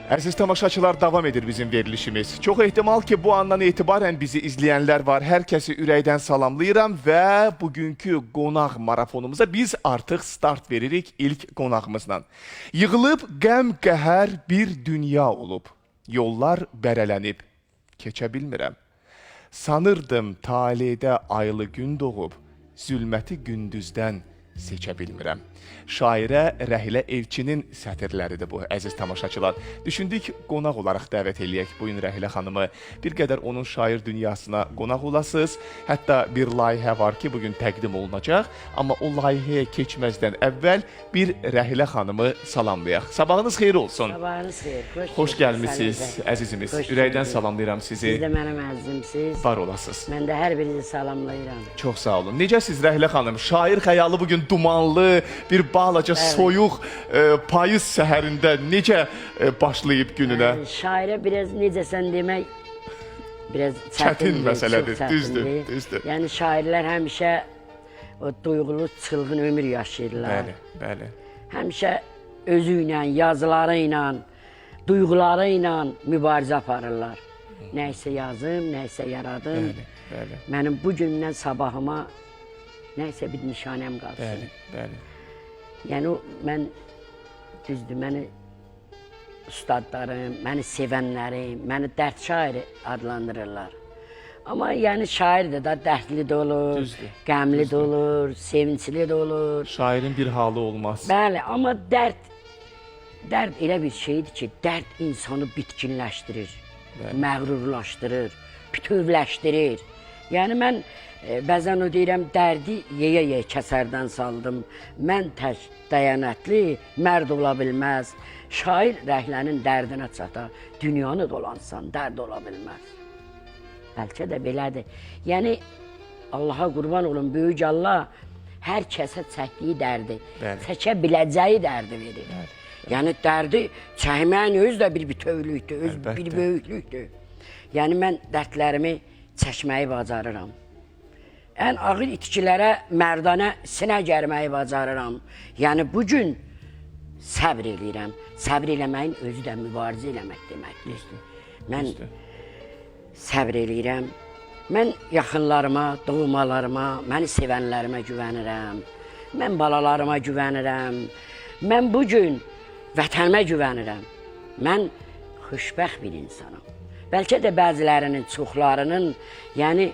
Əziz tamaşaçılar, davam edir bizim verilişimiz. Çox ehtimal ki, bu andan etibarən bizi izləyənlər var. Hər kəsi ürəkdən salamlayıram və bugünkü qonaq marafonumuza biz artıq start veririk ilk qonağımızla. Yığılıb qəm-qəhər bir dünya olub. Yollar bərələnib, keçə bilmirəm. Sanırdım taledə aylı gün doğub, zülməti gündüzdən seçə bilmirəm. Şairə Rəhilə Elçinin sətirləridir bu, əziz tamaşaçılar. Düşündük, qonaq olaraq dəvət eləyək bu gün Rəhilə xanımı. Bir qədər onun şair dünyasına qonaq olasınız. Hətta bir layihə var ki, bugün təqdim olunacaq. Amma o layihəyə keçməzdən əvvəl bir Rəhilə xanımı salamlayaq. Sabahınız xeyir olsun. Sabahınız xeyir. Xoş gəlmisiniz, əzizimiz. Ürəkdən salamlayıram sizi. Siz də mənim əzizimsiz. Var olasınız. Mən də hər birinizi salamlayıram. Çox sağ olun. Necəsiz Rəhilə xanım? Şair xəyalı bugün dumanlı, bir balaca soyuq payız səhərində necə başlayıb gününə? Şairə biraz necəsən demək biraz Çətin məsələdir, çox çətindir. düzdür. Yəni şairlər həmişə o duyğulu, çılğın ömür yaşayırlar. Bəli. Həmişə özü ilə, yazıları ilə, duyğuları ilə mübarizə aparırlar. Nəysə yazım, nəysə yaradım. Bəli. Mənim bu gündən sabahıma nəysə bir nişanəm qalsın. Bəli. Yəni mən düzdür, məni ustadlarım, məni sevənlərim, məni dərd şairi adlandırırlar. Amma yəni şair də dərdli də olur, qəmli də olur, sevincli də olur. Şairin bir halı olmaz. Bəli, amma dərd elə bir şeydir ki, dərd insanı bitkinləşdirir, məğrurlaşdırır, bütövləşdirir. Yəni mən bəzən o deyirəm, dərdi yeyə kəsərdən saldım. Mən tək dəyanətli, mərd ola bilməz. Şair Rəhlənin dərdinə çata, dünyanı dolansan, dərd ola bilməz. Bəlkə də belədir. Yəni, Allaha qurban olun, böyük Allah hər kəsə çəkdiyi dərdi, çəkə biləcəyi dərdi verir. Yəni, dərdi çəkməyin özü də bir bütövlükdür, öz bir böyüklükdür. Yəni, mən dərdlərimi çəkməyi bacarıram. Ən ağır itkilərə mərdanə sinə gərməyi bacarıram. Yəni, bugün səbr eləyirəm. Səbr eləməyin özü də mübarizə eləmək deməkdir. Mən səbr eləyirəm. Mən yaxınlarıma, doğmalarıma, məni sevənlərimə güvənirəm. Mən balalarıma güvənirəm. Mən bugün vətənimə güvənirəm. Mən xoşbəxt bir insanım. Bəlkə də bəzilərinin, çoxlarının, yəni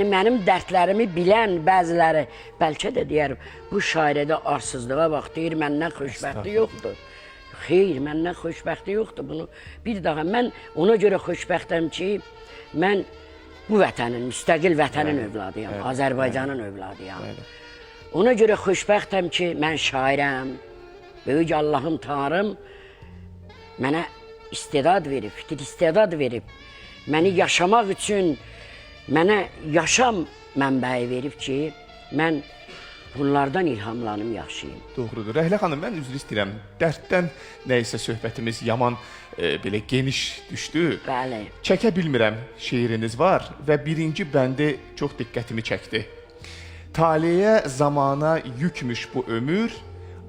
mənim dərdlərimi bilən bəziləri, bəlkə də deyər, bu şairədə arsızlığa bax, deyir, məndən xoşbəxti yoxdur. Xeyr, məndən xoşbəxti yoxdur. Bunu bir daha, mən ona görə xoşbəxtəm ki, mən bu vətənin, müstəqil vətənin övladıyam, Azərbaycanın övladıyam. Ona görə xoşbəxtəm ki, mən şairəm, böyük Allahım, Tanrım mənə istedad verib, fitil istedad verib. Məni yaşamaq üçün, mənə yaşam mənbəyi verib ki, mən bunlardan ilhamlanım, yaşayayım. Doğrudur. Rəhlə xanım, mən üzr istəyirəm. Dərddən nəysə söhbətimiz yaman belə geniş düşdü. Bəli. Çəkə bilmirəm şeiriniz var və birinci bəndi çox diqqətimi çəkdi. Taleyə zamana yükmüş bu ömür,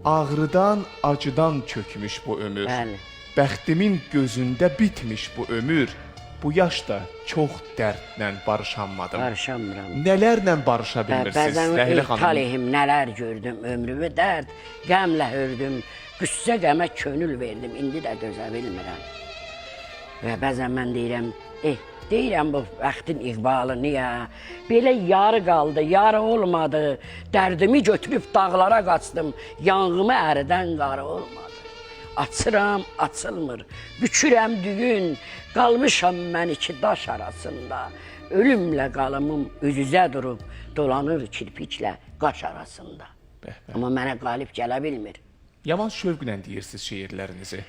ağrıdan, acıdan çökmüş bu ömür. Bəli. Bəxtimin gözündə bitmiş bu ömür, bu yaşda çox dərdlə barışanmadım. Barışamıram. Nələrlə barışa bilmirsiniz, Rəhlə xanım? Talihim nələr gördüm, ömrümü dərd, qəmlə hördüm, qüssə qəmə könül verdim, indi də dözə bilmirəm. Və bəzən mən deyirəm bu bəxtin iqbalı niyə? Belə yarı qaldı, yarı olmadı, dərdimi götürüb dağlara qaçdım, yanğımı əridən qarı olmadı. Açıram, açılmır, bükürəm düyün, qalmışam mən iki daş arasında. Ölümlə qalımım üz-üzə durub, dolanır kirpiklə qaş arasında. Amma mənə qalib gələ bilmir. Yaman şövqlə deyirsiniz şeirlərinizi.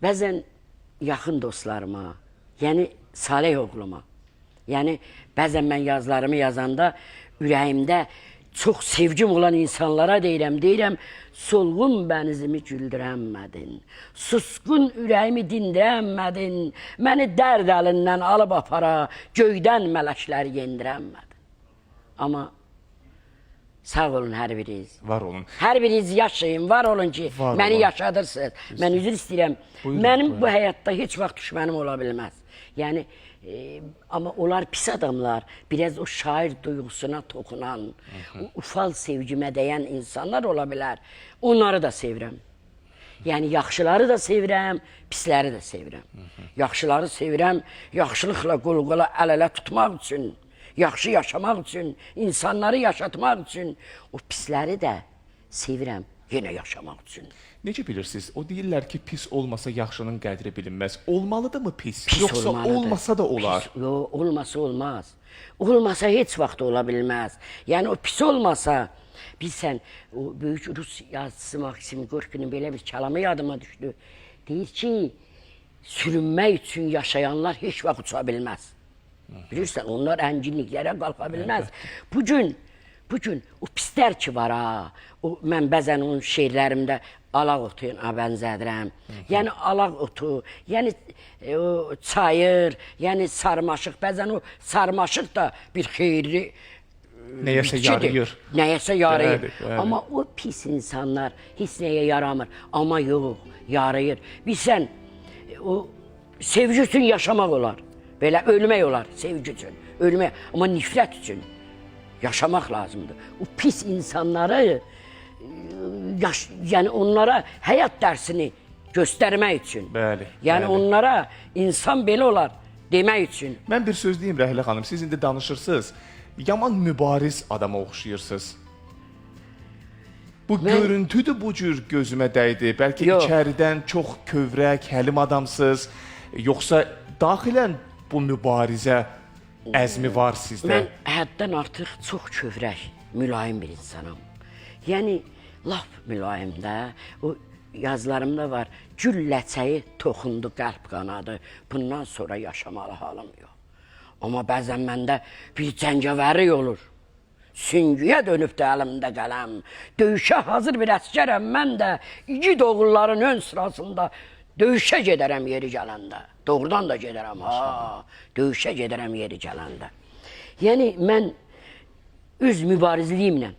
Bəzən yaxın dostlarıma, yəni Salih oğluma, yəni bəzən mən yazılarımı yazanda ürəyimdə çox sevgim olan insanlara deyirəm, solğun bənizimi güldürənmədin, susqun ürəyimi dindirənmədin, məni dərd əlindən alıb apara, göydən mələklər yendirənmədin. Amma Sağ olun hər biriniz. Var olun. Hər biriniz yaşayın, var olun ki, Var məni olun. yaşadırsınız. Mən üzr istəyirəm. Buyurun, Mənim buyurun. bu həyatda heç vaxt düşmənim ola bilməz. Yəni, amma onlar pis adamlar, biraz o şair duyğusuna toxunan, o ufal sevgimə dəyən insanlar ola bilər. Onları da sevirəm. Yəni, yaxşıları da sevirəm, pisləri də sevirəm. Yaxşıları sevirəm, yaxşılıqla qol-qola əl-ələ tutmaq üçün, yaxşı yaşamaq üçün, insanları yaşatmaq üçün, o pisləri də sevirəm, yenə yaşamaq üçün. Necə bilirsiniz? O deyirlər ki, pis olmasa yaxşının qədri bilinməz. Olmalıdırmı pis? Pis Yoxsa olmalıdır. olmasa da olar? Pis, olmasa olmaz. Olmasa heç vaxt ola bilməz. Yəni o pis olmasa, bilsən, o böyük Rus yazıcısı Maksim Gorkinin belə bir kəlamı yadıma düşdü. Deyir ki, sürünmək üçün yaşayanlar heç vaxt uça bilməz. Bilirsən, onlar ənginliklərə qalxa bilməz. Bugün o pislər ki var ha, mən bəzən onun şeirlərimdə alaq otuna bənzədirəm. Yəni alaq otu, yəni o çayır, yəni sarmaşıq. Bəzən o sarmaşıq da bir xeyirli Nəyəsə bitkidir. yarayır. Nəyəsə yarayır. Bəli, bəli. Amma o pis insanlar heç nəyə yaramır. Amma yox, yarayır. Bilsən, o sevgi üçün yaşamaq olar. Belə ölmək olar sevgi üçün. Ölmək, amma nifrət üçün yaşamaq lazımdır. O pis insanları, yəni onlara həyat dərsini göstərmək üçün. Bəli, Yəni bəli. onlara insan belə olar demək üçün. Mən bir söz deyim Rəhlə xanım, siz indi danışırsınız. Yaman mübariz adama oxşayırsınız. Bu görüntüdür bu cür gözümə dəydi. Bəlkə Yox. içəridən çox kövrək, həlim adamsınız. Yoxsa daxilən bu mübarizə əzmi var sizdə? Mən həddən artıq çox kövrək, mülayim bir insanam. Yəni, laf mülayim də, o yazılarımda var, gül ləçəyi toxundu qəlb qanadı, bundan sonra yaşamalı halım yox. Amma bəzən məndə bir cəngəvərlik olur. Süngüyə dönüb də əlimdə qələm, döyüşə hazır bir əskərəm mən də, igid oğulların ön sırasında döyüşə gedərəm yeri gələndə. Doğrudan da gedərəm, döyüşə gedərəm yeri gələndə. Yəni, mən öz mübarizliyimlə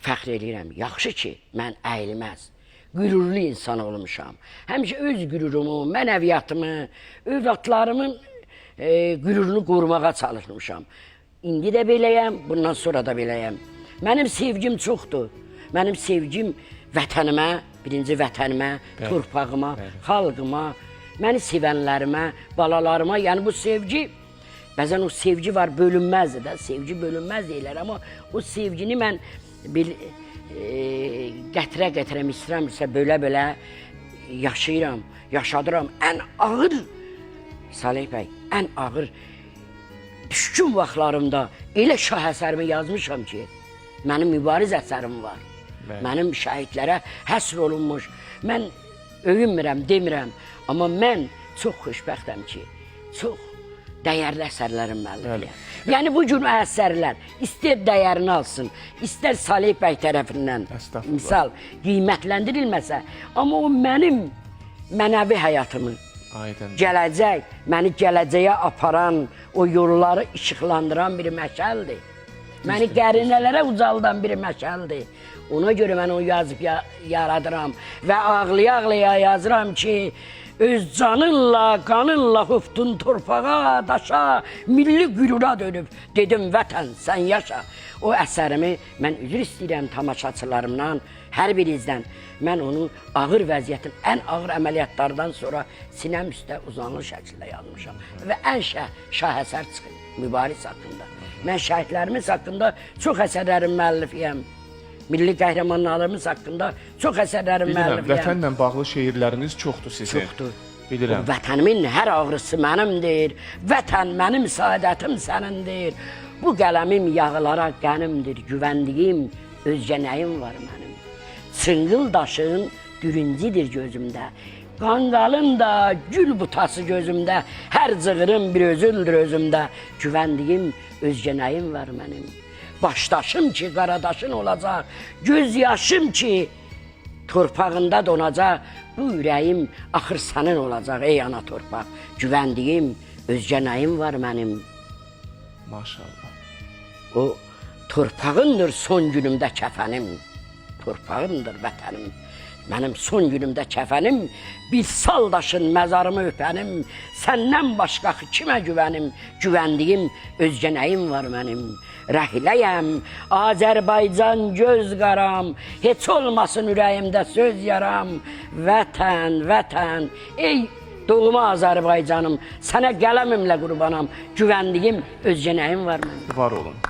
fəxr edirəm. Yaxşı ki, mən əyilməz, qürurlu insan olmuşam. Həmişə öz qürurumu, mənəviyyatımı, övladlarımın qürurunu qorumağa çalışmışam. İndi də beləyəm, bundan sonra da beləyəm. Mənim sevgim çoxdur. Mənim sevgim vətənimə, birinci vətənimə, torpağıma, xalqıma, məni sevənlərimə, balalarıma, yəni bu sevgi, bəzən o sevgi var, bölünməzdir də, sevgi bölünməz deyirlər, amma o sevgini mən gətirə-gətirə, misrə-misrə, bölə-bölə yaşayıram, yaşadıram. Ən ağır, Salih bəy, ən ağır düşkün vaxtlarımda elə şah əsərimi yazmışam ki, mənim mübariz əsərim var. Mənim şəhidlərə həsr olunmuş. Mən öyünmürəm, demirəm. Amma mən çox xoşbəxtəm ki, çox dəyərli əsərlərim müəllifiyəm. Yəni bu gün əsərlər istər dəyərini alsın, istər Salih bəy tərəfindən misal qiymətləndirilməsə, amma o mənim mənəvi həyatımı, gələcək, məni gələcəyə aparan, o yolları işıqlandıran bir məşəldir. Məni qərinələrə ucaldan bir məşəldir. Ona görə mən onu yazıb yaradıram və ağlaya-ağlaya yazıram ki, öz canınla, qanınla xuftun torpağa, daşa, milli qürura dönüb, dedim vətən, sən yaşa. O əsərimi mən üzr istəyirəm tamaşaçılarımdan, hər birinizdən. Mən onu ağır vəziyyətin, ən ağır əməliyyatlardan sonra sinəm üstə uzanlı şəkildə yazmışam. Və ən şah əsər çıxır, mübariz haqqında. Mən şəhidlərimiz haqqında çox əsərlərin müəllifiyəm. Milli qəhrəmanlarımız haqqında çox əsərlərin müəllifiyəm. Vətənlə bağlı şeirləriniz çoxdur sizin. Çoxdur. Bilirəm. Vətənimin hər ağrısı mənimdir. Vətən mənim saadətim sənindir. Bu qələmim yağlara qənimdir. Güvəndiyim özgə nəyim var mənim. Çınqıl daşın gürüncidir gözümdə. Qanqalın da gül butası gözümdə. Hər cığırım bir özüldür özümdə. Güvəndiyim özgə nəyim var mənim. Başdaşım ki qaradaşın olacaq. Göz yaşım ki torpağında donacaq. Bu ürəyim axır sənin olacaq ey ana torpaq. Güvəndiyim özgə nəyim var mənim. Maşallah. O torpağındır son günümdə kəfənim. Torpağımdır vətənim. Mənim son günümdə kəfənim, bir saldaşın məzarımı öpənim, səndən başqa kimə güvənim, güvəndiyim özgə nəyim var mənim. Rəhləyəm, Azərbaycan göz qaram, heç olmasın ürəyimdə söz yaram. Vətən, vətən, ey doğma Azərbaycanım, sənə qələmimlə qurbanam, güvəndiyim özgə nəyim var mənim.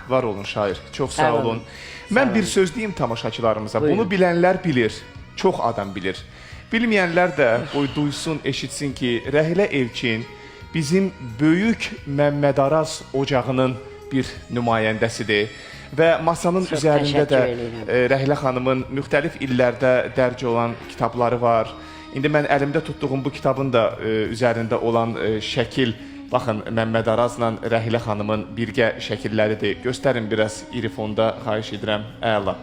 Var olun şair. Çox sağ olun. olun. Mən bir söz deyim tamaşaçılarımıza. Buyurun. Bunu bilənlər bilir, çox adam bilir. Bilməyənlər də qoy duysun, eşitsin ki, Rəhlə Elçin bizim böyük Məmməd Araz ocağının bir nümayəndəsidir. Və masanın Çox üzərində də təşəkkür edirəm. Rəhlə xanımın müxtəlif illərdə dərc olan kitabları var. İndi mən əlimdə tutduğum bu kitabın da üzərində olan şəkil, baxın, Məmməd Arazla Rəhlə xanımın birgə şəkilləridir. Göstərin biraz iri fonda, xahiş edirəm, əla.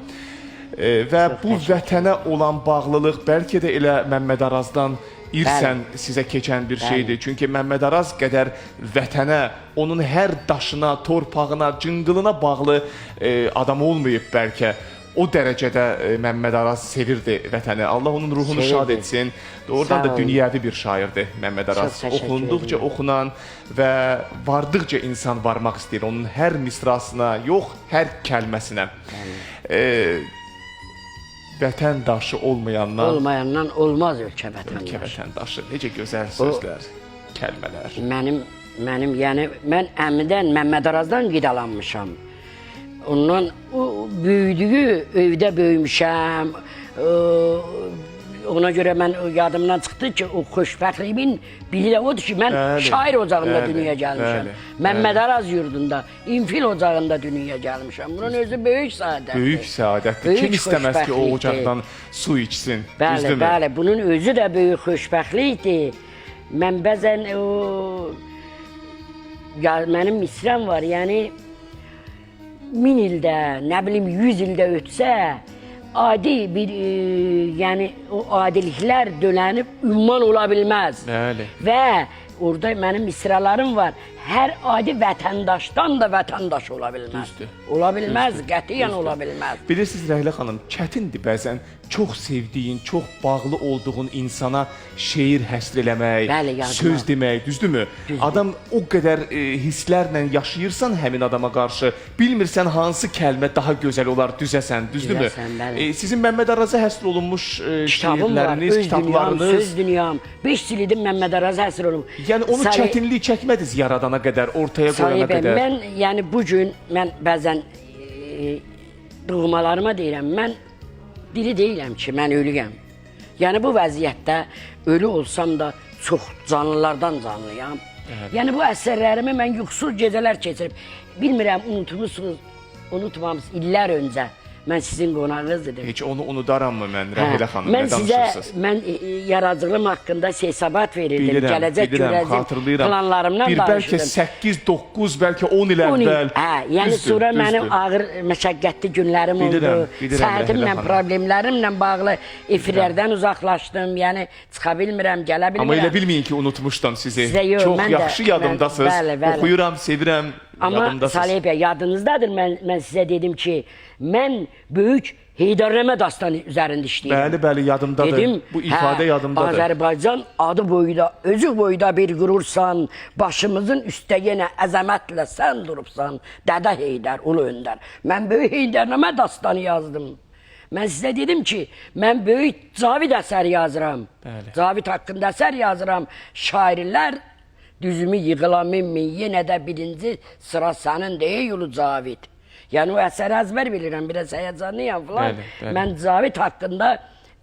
Və bu vətənə olan bağlılıq bəlkə də elə Məmməd Arazdan irsən sizə keçən bir şeydir. Çünki Məmməd Araz qədər vətənə, onun hər daşına, torpağına, cınqılına bağlı adam olmayıb bəlkə. O dərəcədə Məmməd Araz sevirdi vətəni. Allah onun ruhunu şad etsin. Doğrudan da dünyəvi bir şairdir Məmməd Araz. Oxunduqca oxunan və vardıqca insan varmaq istəyir. Onun hər misrasına, yox, hər kəlməsinə. Vətəndaşı olmayandan olmaz ölkə ölkə vətəndaşı. vətəndaşı. Necə gözəl sözlər, kəlmələr. Mənim, yəni mən əmidən, Məmməd Arazdan qidalanmışam. Ondan o böyüdüyü evdə böyümüşəm. Ona görə mən yadımdan çıxdı ki, o xoşbəxtliyimin biri də odur ki, mən şair ocağında dünyaya gəlmişəm. Məmməd Araz yurdunda, İnfil ocağında dünyaya gəlmişəm. Bunun özü böyük səadətdir. Böyük səadətdir. Kim istəməz ki, o ocaqdan su içsin? Bəli, bəli. Bunun özü də böyük xoşbəxtlikdir. Mən bəzən mənim misrəm var, yəni 1000 ildə, nə bilim 100 ildə ötsə, adi bir, yəni o adiliklər dönənib ümman ola bilməz. Bəli. Və orada mənim misralarım var. Hər adi vətəndaşdan da vətəndaş ola bilməz. Düzdür. Ola bilməz, qətiyyən ola bilməz. Bilirsiniz Rəhlə xanım, çətindir bəzən çox sevdiyin, çox bağlı olduğun insana şeir həsr eləmək, Bəli, yazmaq. söz demək, düzdürmü? Adam o qədər hisslərlə yaşayırsan həmin adama qarşı, bilmirsən hansı kəlmə daha gözəl olar düzəsən, düzdürmü? Düzəsən, bəli. Sizin Məmməd Araza həsr olunmuş Kitabım var, şeirləriniz, öz dünyam, kitablarınız. söz dünyam. 5 ildir Məmməd Araz həsr olunub. Yəni onu çətinlik çəkmədiniz yaradana qədər, ortaya qoyana qədər. Mən, yəni bugün mən bəzən doğmalarıma deyirəm, mən diri deyiləm ki, mən ölüyəm. Yəni bu vəziyyətdə ölü olsam da çox canlılardan canlıyam. Yəni bu əsərlərimi mən yuxusuz gecələr keçirib. Bilmirəm, unutmuşsunuz, unutmamışsınız illər öncə. Mən sizin qonağınız dedim. Heç onu unudarammı mən, Rəhlə xanım, Mən nə danışırsınız? sizə, mən yaradıcılığım haqqında hesabat verirdim. Gələcək bilirəm, görəcəm planlarımdan bir danışırdım. bəlkə 8, 9, bəlkə 10 il əvvəl. Yəni sonra mənim ağır, məşəqqətli günlərim oldu. Səhətimlə, problemlərimlə bağlı efirlərdən uzaqlaşdım. Yəni çıxa bilmirəm, gələ bilmirəm. Amma elə bilməyin ki, unutmuşdum sizi. Yox, çox mən də- yaxşı yadımdasınız. bəli. Oxuyuram, sevirəm, Amma yadımdasınız. Salih bəy, yadınızdadır, mən sizə dedim ki, mən böyük Heydərnamə dastanı üzərində işləyirəm. Bəli, yadımdadır. Dedim, bu ifadə yadımdadır. Azərbaycan adı boyda, özü boyda bir qürursan, başımızın üstə yenə əzəmətlə sən durubsan, Dədə Heydər, Ulu Öndər. Mən böyük Heydərnamə dastanı yazdım. Mən sizə dedim ki, mən böyük Cavid əsər yazıram. Bəli. Cavid haqqında əsər yazıram. Şairlər düzümü yığıla min, yenə də birinci sıra sənin deyil Ulu Cavid. Yəni o əsəri əzbər bilirəm, biraz həyəcanlıyam falan. Bəli. Mən Cavid haqqında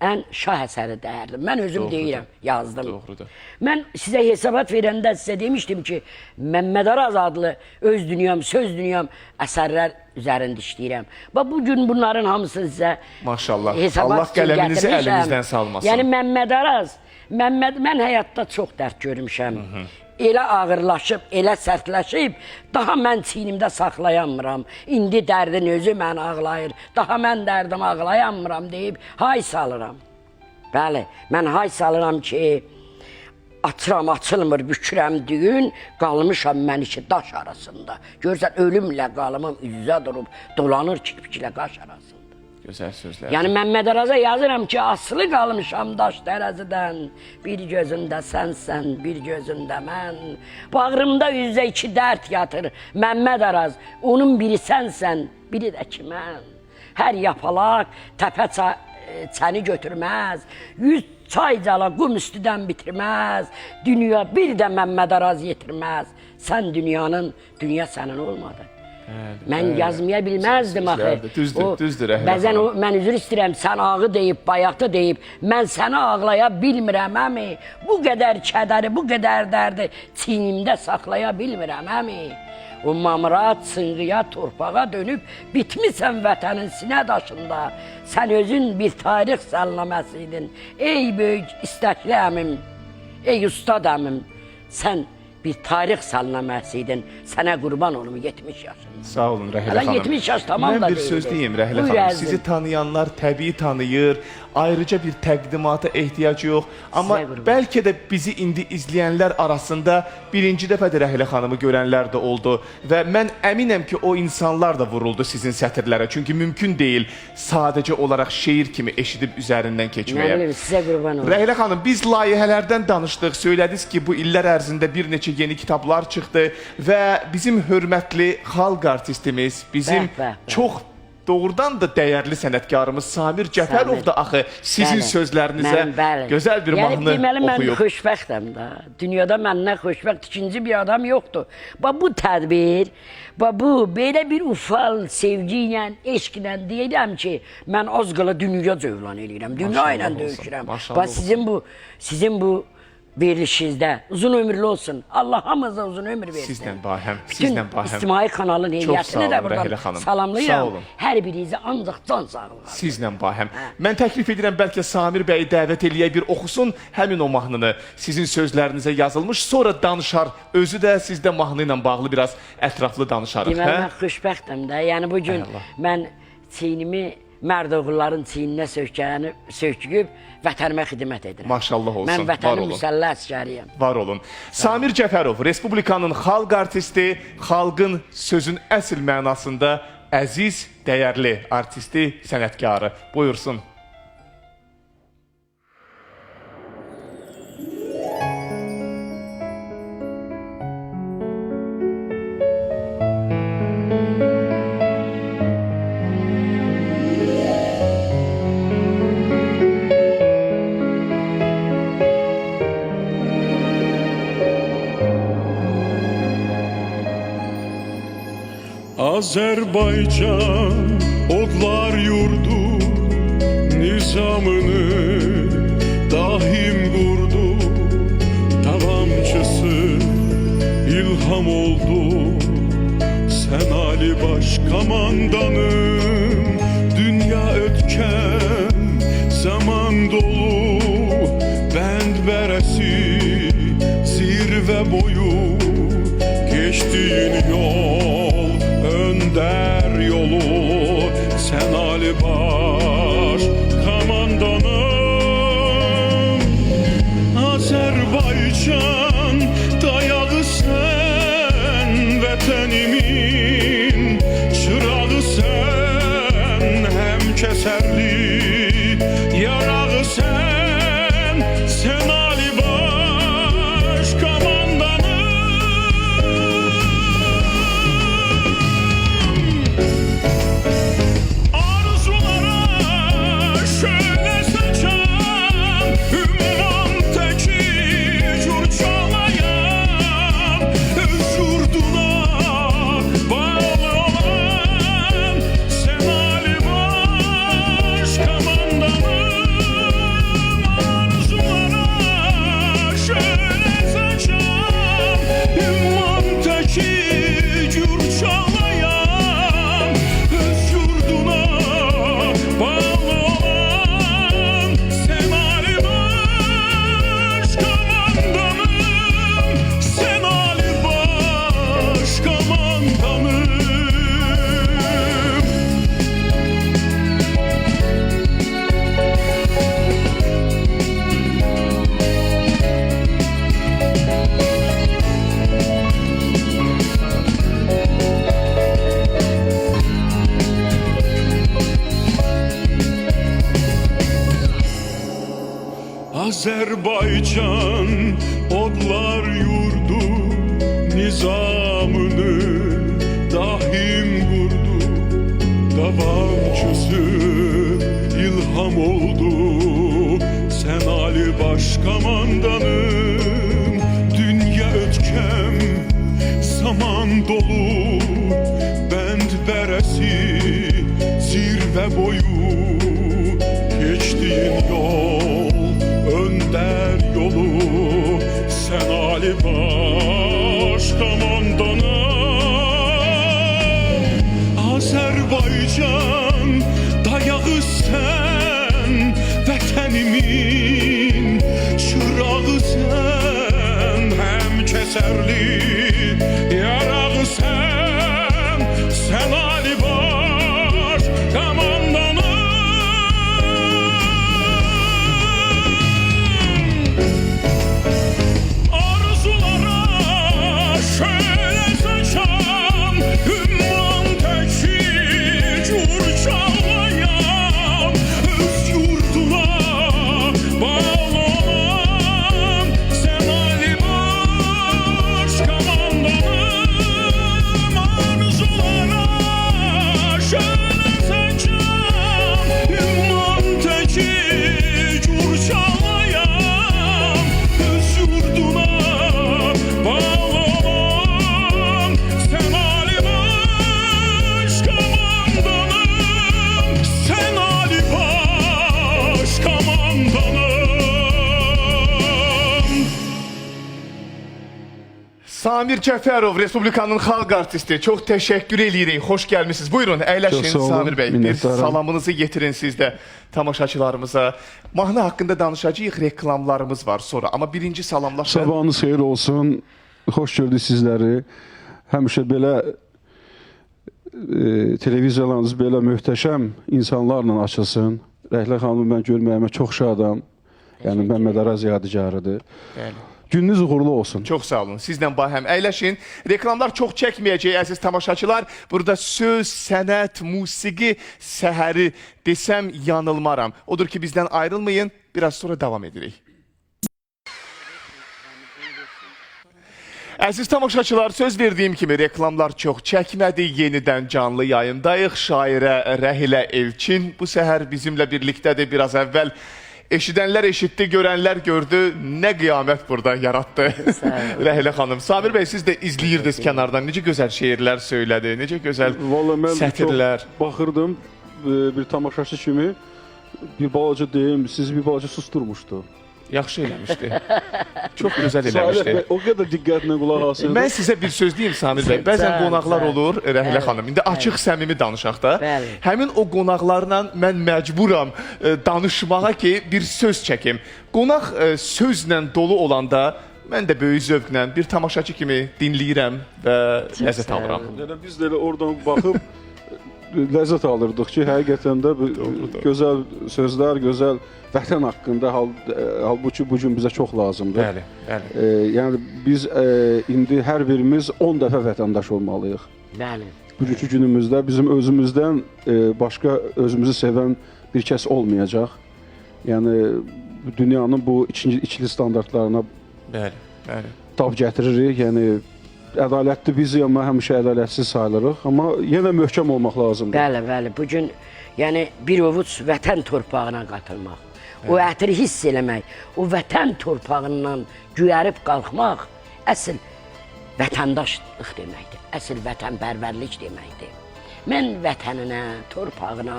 ən şah əsəri dəyərdim. Mən özüm deyirəm, yazdım. Doğrudur. Mən sizə hesabat verəndə sizə demişdim ki, Məmməd Araz adlı öz dünyam, söz dünyam əsərlər üzərində işləyirəm. Bax, bugün bunların hamısını sizə Maşallah. hesabat Allah üçün qələminizi gətirmişəm. əlinizdən salmasın. Yəni Məmməd Araz, mən həyatda çox dərd görmüşəm. Elə ağırlaşıb, elə sərtləşib, daha mən çiynimdə saxlayamıram. İndi dərdin özü məni ağlayır, daha mən dərdim ağlayamıram deyib hay salıram. Bəli, mən hay salıram ki, açıram, açılmır, bükürəm düyün, qalmışam mən iki daş arasında. Görsən, ölümlə qalımım üz-üzə durub, dolanır kirpiklə qaş arasında. Gözəl sözlər. Yəni Məmməd Araza yazıram ki, asılı qalmışam daş tərəzidən. Bir gözündə sənsən, bir gözündə mən. Bağrımda üzə iki dərd yatır, Məmməd Araz. Onun biri sənsən, biri də ki mən. Hər yapalaq təpə səni götürməz. 100 çay cala qum üstüdən bitirməz. Dünya bir də Məmməd Araz yetirməz. Sən dünyanın, dünya sənin olmadı. Mən yazmaya bilməzdim axı. Düzdür. Bəzən mən üzr istəyirəm, sən ağı deyib, bayaqda deyib, mən səni ağlaya bilmirəm əmi. Bu qədər kədəri, bu qədər dərdi çiynimdə saxlaya bilmirəm əmi. O mamrat sınğıya, torpağa dönüb, bitmisən vətənin sinə daşında. Sən özün bir tarix səlnaməsiydin. Ey böyük istəkli əmim, ey ustad əmim, sən bir tarix səlnaməsiydin. Sənə qurban olum 70 yaşında. Sağ olun Rəhlə xanım. 70 yaş tamam da Mən bir söz deyim Rəhlə xanım. Sizi tanıyanlar təbii tanıyır. Ayrıca bir təqdimata ehtiyac yox. Amma bəlkə də bizi indi izləyənlər arasında birinci dəfədir Rəhlə xanımı görənlər də oldu. Və mən əminəm ki, o insanlar da vuruldu sizin sətirlərə. Çünki mümkün deyil sadəcə olaraq şeir kimi eşidib üzərindən keçməyə. Nə bilim, sizə qurban olum. Rəhlə xanım, biz layihələrdən danışdıq. Söylədiniz ki, bu illər ərzində bir neçə yeni kitablar çıxdı və bizim hörmətli xalq artistimiz, bizim çox doğrudan da dəyərli sənətkarımız Samir Cəfərov da axı sizin sözlərinizə gözəl bir mahnı oxuyub. Deməli, mən xoşbəxtəm da. Dünyada məndən xoşbəxt ikinci bir adam yoxdur. Bu tədbir, bu belə bir ufal sevgi ilə, eşqlə deyirəm ki, mən az qala dünya cövlan eləyirəm, dünya ilə döyüşürəm. Sizin bu verilişinizdə uzun ömürlü olsun. Allah hamımıza uzun ömür versin. Sizdən bahəm. Bütün İctimai kanalın heyətini də buradan salamlayıram. Hər birinizi ancaq can sağlığı. Sizlə bahəm. Mən təklif edirəm, bəlkə Samir bəyi dəvət eləyək, bir oxusun həmin o mahnını. Sizin sözlərinizə yazılmış, sonra danışar. Özü də sizdə mahnı ilə bağlı biraz ətraflı danışarıq. Deməli, mən xoşbəxtəm də. Yəni bugün mən çiynimi mərd oğulların çiyninə söküb vətənimə xidmət edirəm. Maşallah olsun. Mən vətənin müsəllə əsgəriyəm. Var olun. Samir Cəfərov, Respublikanın xalq artisti, xalqın sözün əsl mənasında əziz, dəyərli artisti, sənətkarı. Buyursun. Azerbaycan odlar yurdu nizamını daim kurdu. Davamçısı ilham oldu. Sen Ali Başkomandanım. Dünya ötken zaman dolu. Bend beresi zirve boyu. Geçtiğin yol önder yolu. Sen Ali Başkomandanım. Azerbaycan dayağı sen, vətənimin çırağı sen, hem keserli yarağı sen, sen Ali Başkomandanım. Arzulara şöyle saçan ümman teki Cürcan Azerbaycan odlar yurdu nizamını daim kurdu. Davamcısı ilham oldu. Sen Ali Başkomandanım, dünya ötkem, zaman dolu, bend beresi, zirve boyu, geçtiğin yol, önder yolu, sen Ali Başkomandanım. Azerbaycan dayağı sen, vətənimin çırağı sen, hem keserli yarağı sen, sen Ali Başkomandanım. Arzulara şöyle saçan, ümman teki cur çağlayan, öz yurduna bağlanan, sen Ali Başkomandanım. Arzulara şöyle saçan, ümman teki cur çağlayan, öz yurduna bağlanan, sen Ali Başkomandanım, sen Ali Başkomandanım. Samir Cəfərov, Respublikanın xalq artisti. Çox təşəkkür edirik. Xoş gəlmisiniz. Buyurun, əyləşin Çox sağ olun, Samir bəy. Bir minnətdaram. salamınızı getirin siz də tamaşaçılarımıza. Mahnı haqqında danışacağıq, reklamlarımız var sonra. Amma birinci salamlaşın. Sabahınız xeyir olsun. Xoş gördük sizləri. Həmişə belə televiziyalarınız belə möhtəşəm insanlarla açılsın. Rəhlə xanımı mən görməyimə çox şadam. Yəni Məmməd Araz yadigarıdır. Bəli. Gününüz uğurlu olsun. Çox sağ olun. Sizlə bahəm əyləşin. Reklamlar çox çəkməyəcək əziz tamaşaçılar. Burada söz, sənət, musiqi səhəri desəm yanılmaram. Odur ki bizdən ayrılmayın. Biraz sonra davam edirik. Əziz tamaşaçılar, söz verdiyim kimi reklamlar çox çəkmədi. Yenidən canlı yayındayıq. Şairə Rəhilə Elçin bu səhər bizimlə birlikdədir. Biraz əvvəl eşidənlər eşitdi, görənlər gördü. Nə qiyamət burada yaratdı Rəhilə xanım. Samir bəy, siz də izləyirdiniz kənardan. Necə gözəl şeirlər söylədi, necə gözəl Vallahi mən sətirlər. çox baxırdım bir tamaşaçı kimi. Bir balaca deyim, sizi bir balaca susturmuşdu. Yaxşı eləmişdi. Çox gözəl Salih eləmişdi. bəy, o qədər diqqətlə qulaq asırdı. Mən sizə bir söz deyim Samir bəy. Bəzən Sağ ol, qonaqlar sağ ol. olur Rəhilə Bəli, xanım. İndi açıq səmimi danışaq da. Bəli. Həmin o qonaqlarla mən məcburam danışmağa ki, bir söz çəkim. Qonaq sözlə dolu olanda mən də böyük zövqlə bir tamaşaçı kimi dinləyirəm və ləzzət sağ ol. alıram. Yəni biz də elə oradan baxıb ləzzət alırdıq ki, həqiqətən də bu gözəl sözlər, gözəl vətən haqqında halbuki bu gün bizə çox lazımdır. Bəli, bəli. Yəni biz indi hər birimiz 10 dəfə vətəndaş olmalıyıq. Bəli. Bugünkü günümüzdə bizim özümüzdən başqa özümüzü sevən bir kəs olmayacaq. Yəni dünyanın bu ikili standartlarına Bəli, bəli. tab gətiririk. Yəni ədalətli bizik, amma həmişə ədalətsiz sayılırıq. Amma yenə möhkəm olmaq lazımdır. Bəli, bəli. Bu gün yəni bir ovuc vətən torpağına qatılmaq, o ətri hiss eləmək, o vətən torpağından güyərib qalxmaq əsl vətəndaşlıq deməkdir, əsl vətənpərvərlik deməkdir. Mən vətəninə, torpağına,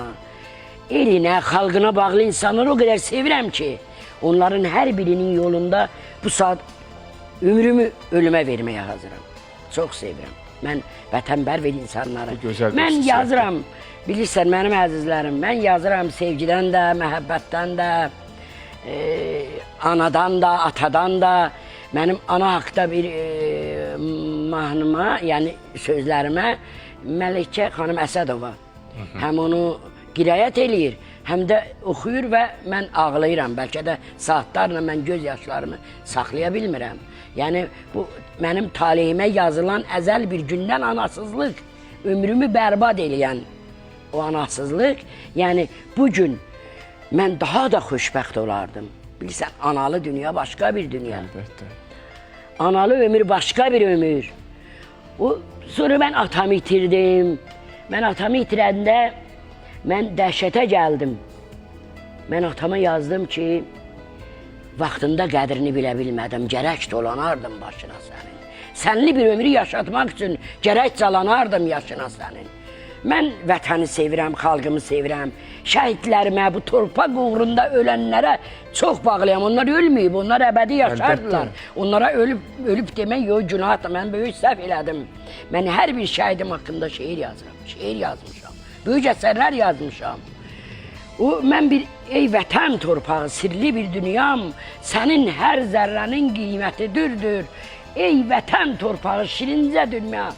elinə, xalqına bağlı insanları o qədər sevirəm ki, onların hər birinin yolunda bu saat ömrümü ölümə verməyə hazıram. Çox sevirəm. Mən vətənpərvər insanları. Bu gözəl bir Mən xüsusiyyətdir. yazıram. Bilirsən mənim əzizlərim, mən yazıram sevgidən də, məhəbbətdən də, anadan da, atadan da. Mənim ana haqqda bir mahnıma, yəni sözlərimə Məlikə xanım Əsədova həm onu qiraət eləyir, həm də oxuyur və mən ağlayıram. Bəlkə də saatlarla mən göz yaşlarımı saxlaya bilmirəm. Yəni bu mənim taleyimə yazılan əzəl bir gündən anasızlıq, ömrümü bərbad eləyən o anasızlıq. Yəni bu gün mən daha da xoşbəxt olardım. Bilirsən, analı dünya başqa bir dünya. Əlbəttə. Analı ömür başqa bir ömür. Sonra mən atamı itirdim. Mən atamı itirəndə mən dəhşətə gəldim. Mən atama yazdım ki, vaxtında qədrini bilə bilmədim, gərək dolanardım başına sənin. Sənli bir ömrü yaşatmaq üçün gərək calanardım yaşına sənin. Mən vətəni sevirəm, xalqımı sevirəm. Şəhidlərimə, bu torpaq uğrunda ölənlərə çox bağlıyam. Onlar ölməyib, onlar əbədi yaşardılar. Onlara ölüb demək yox, günahdır. Mən böyük səhv elədim. Mən hər bir şəhidim haqqında şeir yazıram, şeir yazmışam. Böyük əsərlər yazmışam. Mən bir, ey vətən torpağı, sirli bir dünyam, sənin hər zərrənin qiyməti dürdür. Ey vətən torpağı, şirincə dünya,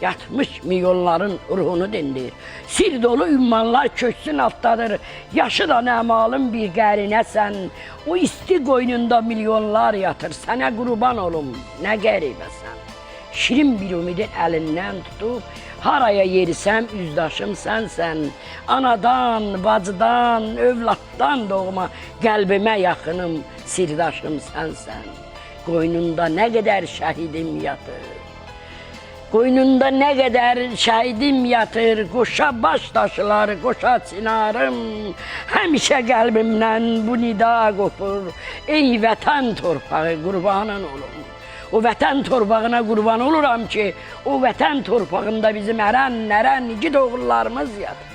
yatmış milyonların ruhunu dindir. Sir dolu ümmanlar köksün altdadır. Yaşı da nəmalım bir qərinəsən. O isti qoynunda milyonlar yatır. Sənə qurban olum, nə qəribəsən. Şirin bir ümidin əlindən tutub, haraya yerisəm üzdaşım sənsən. Anadan, bacıdan, övladdan doğma qəlbimə yaxınım, sirdaşım sənsən. Qoynunda nə qədər şəhidim yatır. Qoynunda nə qədər şəhidim yatır, qoşa baş daşılar, qoşa çinarım. Həmişə qəlbimdən bu nida qopur, ey vətən torpağı qurbanın olum. O vətən torpağına qurban oluram ki, o vətən torpağında bizim ərən, igid oğullarımız yatır.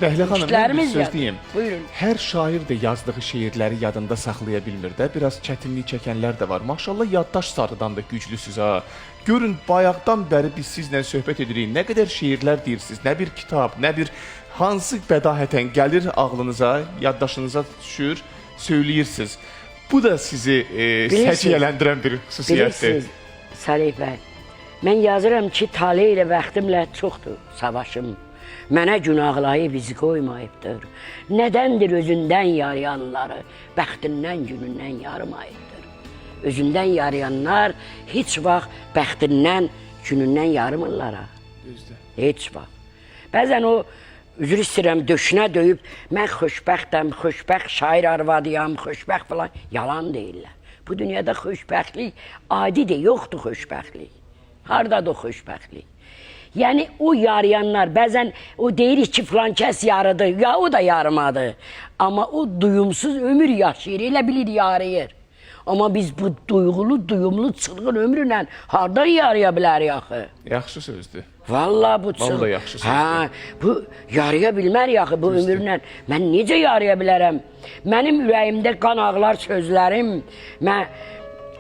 Rəhlə xanım, mən bir söz yatır. deyim. Buyurun. Hər şair də yazdığı şeirləri yadında saxlaya bilmir də. Biraz çətinlik çəkənlər də var. Maşallah yaddaş sarıdan da güclüsüz ha. Görün, bayaqdan bəri biz sizlə söhbət edirik. Nə qədər şeirlər deyirsiniz, nə bir kitab, nə bir hansı bədahətən gəlir ağlınıza, yaddaşınıza düşür, söyləyirsiniz. Bu da sizi səciyyələndirən bir xüsusiyyətdir. Bilirsiniz, Salih bəy, mən yazıram ki, tale ilə vaxtımla çoxdur savaşım. Mənə günahlayıb izi qoymayıbdır. Nədəndir özündən yarayanları, bəxtindən günündən yarımayıbdır. Özündən yarayanlar heç vaxt bəxtindən günündən yarımırlar ha. Heç vaxt. Bəzən o üzr istəyirəm, döşünə döyüb, mən xoşbəxtəm, xoşbəxt şair arvadıyam, xoşbəxt falan, yalan deyirlər. Bu dünyada xoşbəxtlik adidir, yoxdur xoşbəxtlik. Hardadır o xoşbəxtlik? Yəni o yarayanlar, bəzən o deyirik ki, filan kəs yarıdır, ya o da yarımadı. Amma o duyumsuz ömür yaşayır, elə bilir yarayır. Amma biz bu duyumlu, çılğın ömrlə hardan yaraya bilərik axı? Yaxşı sözdür. Vallahi bu çılğın. Vallahi yaxşı sözdür. Hə, bu yaraya bilmərik axı bu ömrlə. Mən necə yaraya bilərəm? Mənim ürəyimdə qan ağlar sözlərim. Mən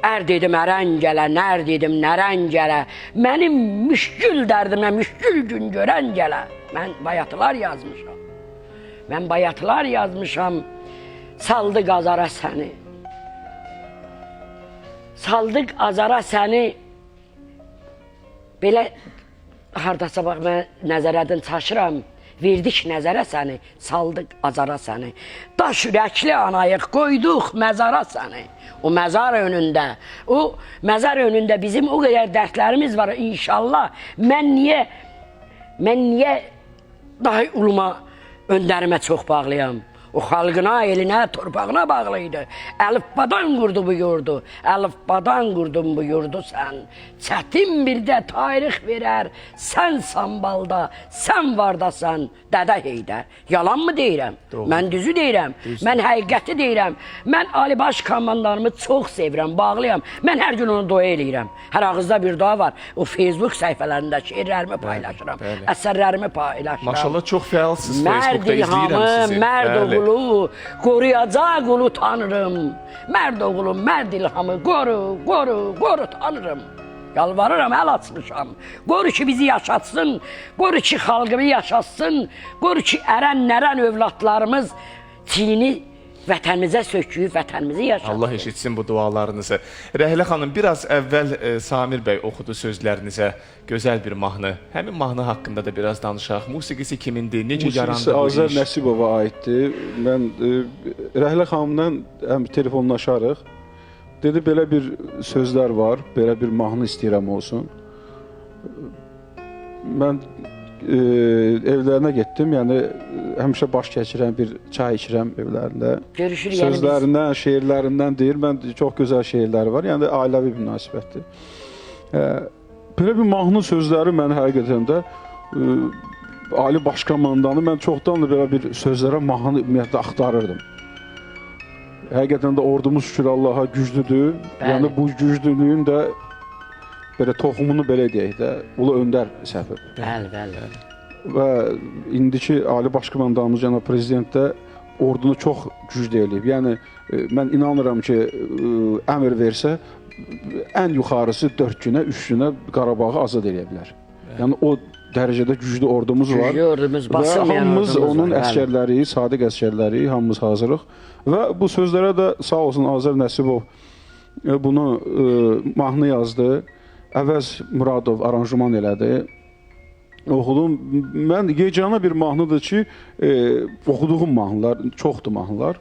ər dedim ərən gələ, nər dedim nərən gələ. Mənim müşkül dərdimə müşkül gün görən gələ. Mən bayatılar yazmışam. Mən bayatılar yazmışam. Saldı qazara səni. Saldıq azara səni. Belə hardasa bax, mən nəzərədin çaşıram. Verdik nəzərə səni, saldıq azara səni. Daş ürəkli anayıq, qoyduq məzara səni. O məzar önündə bizim o qədər dərdlərimiz var inşallah. Mən niyə daha uluma, öndərimə çox bağlıyam? O xalqına, elinə, torpağına bağlıydı. Əlifbadan qurdu bu yurdu, əlifbadan qurdun bu yurdu sən. Çətin bir də tarix verər, sən sambalda, sən vardasan, Dədə Heydər. Yalan mı deyirəm? Doğru. Mən düzü deyirəm, mən həqiqəti deyirəm. Mən Ali Baş komandanımı çox sevirəm, bağlıyam. Mən hər gün onu dua eləyirəm. Hər ağızda bir dua var. O Facebook səhifələrində şeirlərimi paylaşıram, əsərlərimi paylaşıram. Maşallah çox fəalsınız Facebookda, Mərd izləyirəm sizi. mərd oğlu, qoruyacaq ulu tanırım. Mərd oğlu, mərd ilhamı, qoru tanırım. Yalvarıram, əl açmışam. Qoru ki bizi yaşatsın, qoru ki xalqımı yaşatsın, qoru ki ərən övladlarımız çini vətənimizə söküyüb vətənimizi yaşatsın. Allah eşitsin bu dualarınızı. Rəhlə xanım, biraz əvvəl Samir bəy oxudu sözlərinizə gözəl bir mahnı. Həmin mahnı haqqında da biraz danışaq. Musiqisi kimindir, necə yarandı bu iş? Azər Nəsibova aiddir. Mən Rəhlə xanımla telefonlaşarıq. Dedi, belə bir sözlər var, belə bir mahnı istəyirəm olsun. Mən evlərinə getdim. Yəni həmişə baş keçirəm, bir çay içirəm evlərində. Görüşür yəni biz. Sözlərindən, şeirlərindən deyir. Mən çox gözəl şeirləri var. Yəni ailəvi bir münasibətdir. Belə bir mahnı sözləri mən həqiqətən də Ali Baş Komandanı mən çoxdan da belə bir sözlərə mahnı ümumiyyətlə axtarırdım. Həqiqətən də ordumuz şükür Allaha güclüdür. Bəli. Yəni bu güclülüyün də belə toxumunu belə deyək də Ulu Öndər səfib. Bəli, bəli. Və indiki Ali Baş Komandanımız cənab prezident də ordunu çox güclü eləyib. Yəni mən inanıram ki, əmr versə ən yuxarısı 4 günə, 3 günə Qarabağı azad edə bilər. Yəni o dərəcədə güclü ordumuz var. Güclü ordumuz, Və basılmayan hamımız ordumuz onun var, bəli. əsgərləri, sadiq əsgərləri, hamımız hazırıq. Və bu sözlərə də sağ olsun Azər Nəsibov bunu mahnı yazdı. Əvəz Muradov aranjman elədi. Oxudum. Mən yeganə bir mahnıdır ki, oxuduğum mahnılar, çoxdur mahnılar.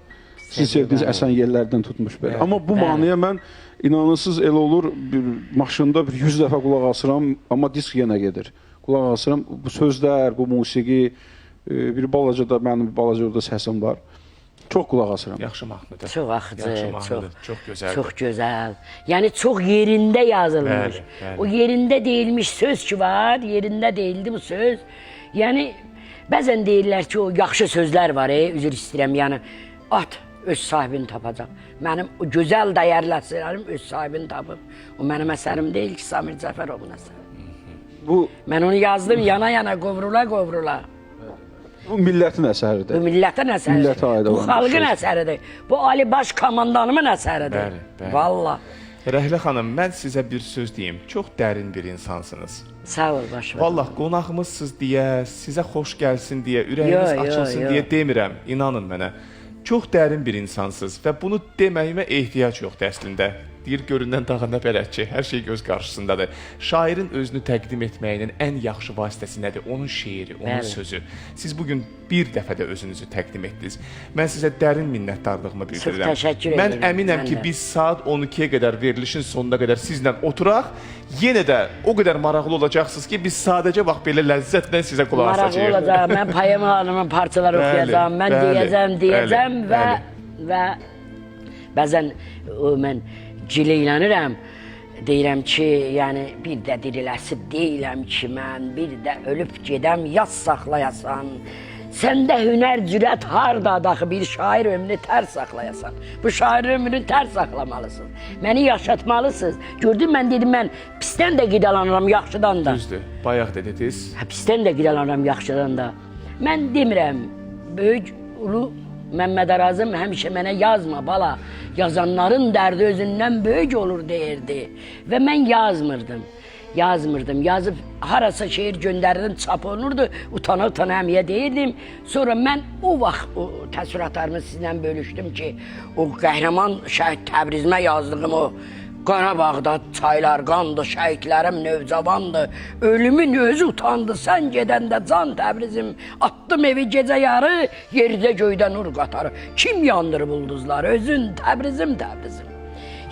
Siz sevdiyiniz əsən yerlərdən tutmuş belə. Amma bu mahnıya mən inanırsınız elə olur, bir maşında bir 100 dəfə qulaq asıram, amma disk yenə gedir. Qulaq asıram, bu sözlər, bu musiqi, bir balaca da mənim balaca orada səsim var. Çox qulaq asıram. Yaxşı mahnıdır. Çox axıcı, Yaxşı mahnıdır. Çox gözəldir. Çox gözəl. Yəni çox yerində yazılmış. Bəli, bəli. O yerində deyilmiş söz ki var, yerində deyildi bu söz. Yəni bəzən deyirlər ki, o yaxşı sözlər var, üzr istəyirəm. Yəni at öz sahibini tapacaq. Mənim o gözəl dəyərli əsərlərim öz sahibini tapıb. O mənim əsərim deyil ki, Samir Cəfərovun əsəri. Bu Mən onu yazdım yana-yana, qovrula-qovrula. bu millətin əsəridir. Bu millətin əsəridir. Millətə aid Bu olan xalqın bir əsəridir. Bu Ali Baş Komandanımın əsəridir. Bəli, bəli. Valla. Rəhlə xanım, mən sizə bir söz deyim. Çox dərin bir insansınız. Sağ ol başım. Vallah qonağımızsınız deyə, sizə xoş gəlsin deyə, ürəyiniz Yo, yo, açılsın yo. deyə demirəm. İnanın mənə. Çox dərin bir insansınız və bunu deməyimə ehtiyac yoxdur əslində. Deyir, göründən dağında bələt ki, hər şey göz qarşısındadır. Şairin özünü təqdim etməyinin ən yaxşı vasitəsi nədir? Onun şeiri, onun Bəli. sözü. Siz bugün bir dəfə də özünüzü təqdim etdiniz. Mən sizə dərin minnətdarlığımı bildirirəm. təşəkkür Mən edirəm, əminəm mən ki, də. biz saat 12-yə qədər verilişin sonuna qədər sizlə oturaq. Yenə də o qədər maraqlı olacaqsınız ki, biz sadəcə bax belə ləzzətlə sizə qulaq Maraqlı asacağıq. olacaq. Mən poemalarımın parçaları Bəli, oxuyacağam. Mən bəli, deyəcəm bəli, və bəzən mən gileylənirəm. Deyirəm ki, yəni bir də diriləsib deyiləm ki, mən bir də ölüb gedəm, yaz saxlayasan. Səndə hünər, cürət hardadır axı bir şair ömrünü tər saxlayasan. Bu şair ömrünü tər saxlamalısın. Məni yaşatmalısınız. Gördün mən dedim, mən pisdən də qidalanıram, yaxşıdan da. Düzdür. Bayaq dediniz. Pisdən də qidalanıram, yaxşıdan da. Mən demirəm, böyük ulu Məmməd Arazım həmişə mənə yazma bala, yazanların dərdi özündən böyük olur deyirdi. Və mən yazmırdım. Yazıb harasa şeir göndərirdim, çap olunurdu, utana-utana həmiyə deyirdim. Sonra mən o vaxt o təəssüratlarımı sizlə bölüşdüm ki, o qəhrəman şəhid Təbrizimə yazdığım o Qarabağda çaylar qandı, şəhidlərim növcavandı. Ölümün özü utandı, sən gedəndə can Təbrizim. Attım evi gecə yarı, yerdə göydə nur qatarı. Kim yandırıb ulduzları, özün Təbrizim, Təbrizim.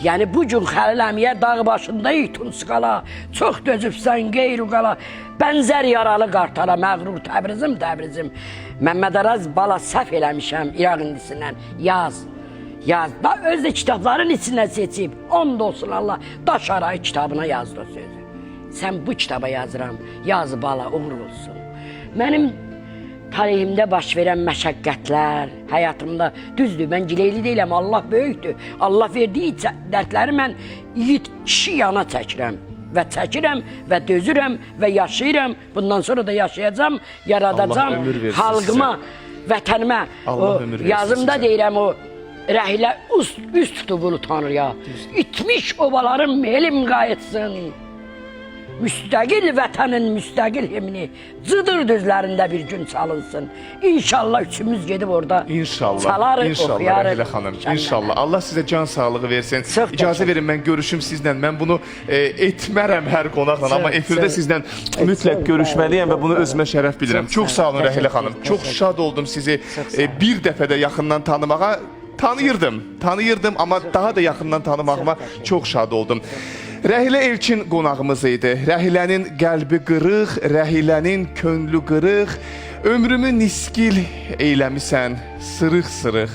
Yəni bu gün Xəlil əmiyə dağ başındayıq Tunskala. Çox dözübsən qeyru qala. Bənzər yaralı qartala, məğrur Təbrizim, Təbrizim. Məmməd Araz bala səhv eləmişəm İraq indisindən. Yaz. Da öz də kitabların içindən seçib, and olsun Allah, Daş Arayı kitabına yazdı o sözü. Sən bu kitaba yazıram, yaz bala, uğur olsun. Mənim talihimdə baş verən məşəqqətlər, həyatımda düzdür, mən gileyli deyiləm, Allah böyükdür. Allah verdiyi dərdləri mən yiğit kişi yana çəkirəm. Və çəkirəm və dözürəm və yaşayıram. Bundan sonra da yaşayacam, yaradacam Allah ömür versin xalqıma, vətənimə. Allah ömür versin yazımda sizə. deyirəm o rəhlə üst tutub ulu Tanrıya. İtmiş obalarım elim qayıtsın. Müstəqil vətənin müstəqil himni cıdır düzlərində bir gün çalınsın. İnşallah üçümüz gedib orada İnşallah, çalarıq, inşallah oxuyarıq. Rəhlə xanım, inşallah. Allah sizə can sağlığı versin. Çox İcazə təşəkkür. verin mən görüşüm sizlə. Mən bunu etmərəm hər qonaqla, amma efirdə çox. sizlə mütləq görüşməliyəm və bunu özümə şərəf bilirəm. Çox sağ olun Rəhlə Təşəkkür, xanım. Çox təşəkkür. şad oldum sizi Çox sağ olun. bir dəfə də yaxından tanımağa. Tanıyırdım, amma daha da yaxından tanımağıma çox şad oldum. Rəhilə Elçin qonağımız idi. Rəhilənin qəlbi qırıq, Rəhilənin könlü qırıq. Ömrümü niskil eyləmisən, sırıq-sırıq.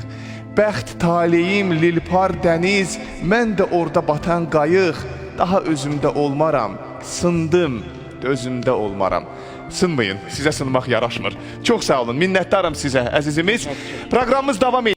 Bəxt taleyim lilpar dəniz, mən də orada batan qayıq. Daha özümdə olmaram, sındım, özümdə olmaram. Sınmayın, sizə sınmaq yaraşmır. Çox sağ olun, minnətdarım sizə, əzizimiz. Proqramımız davam edir.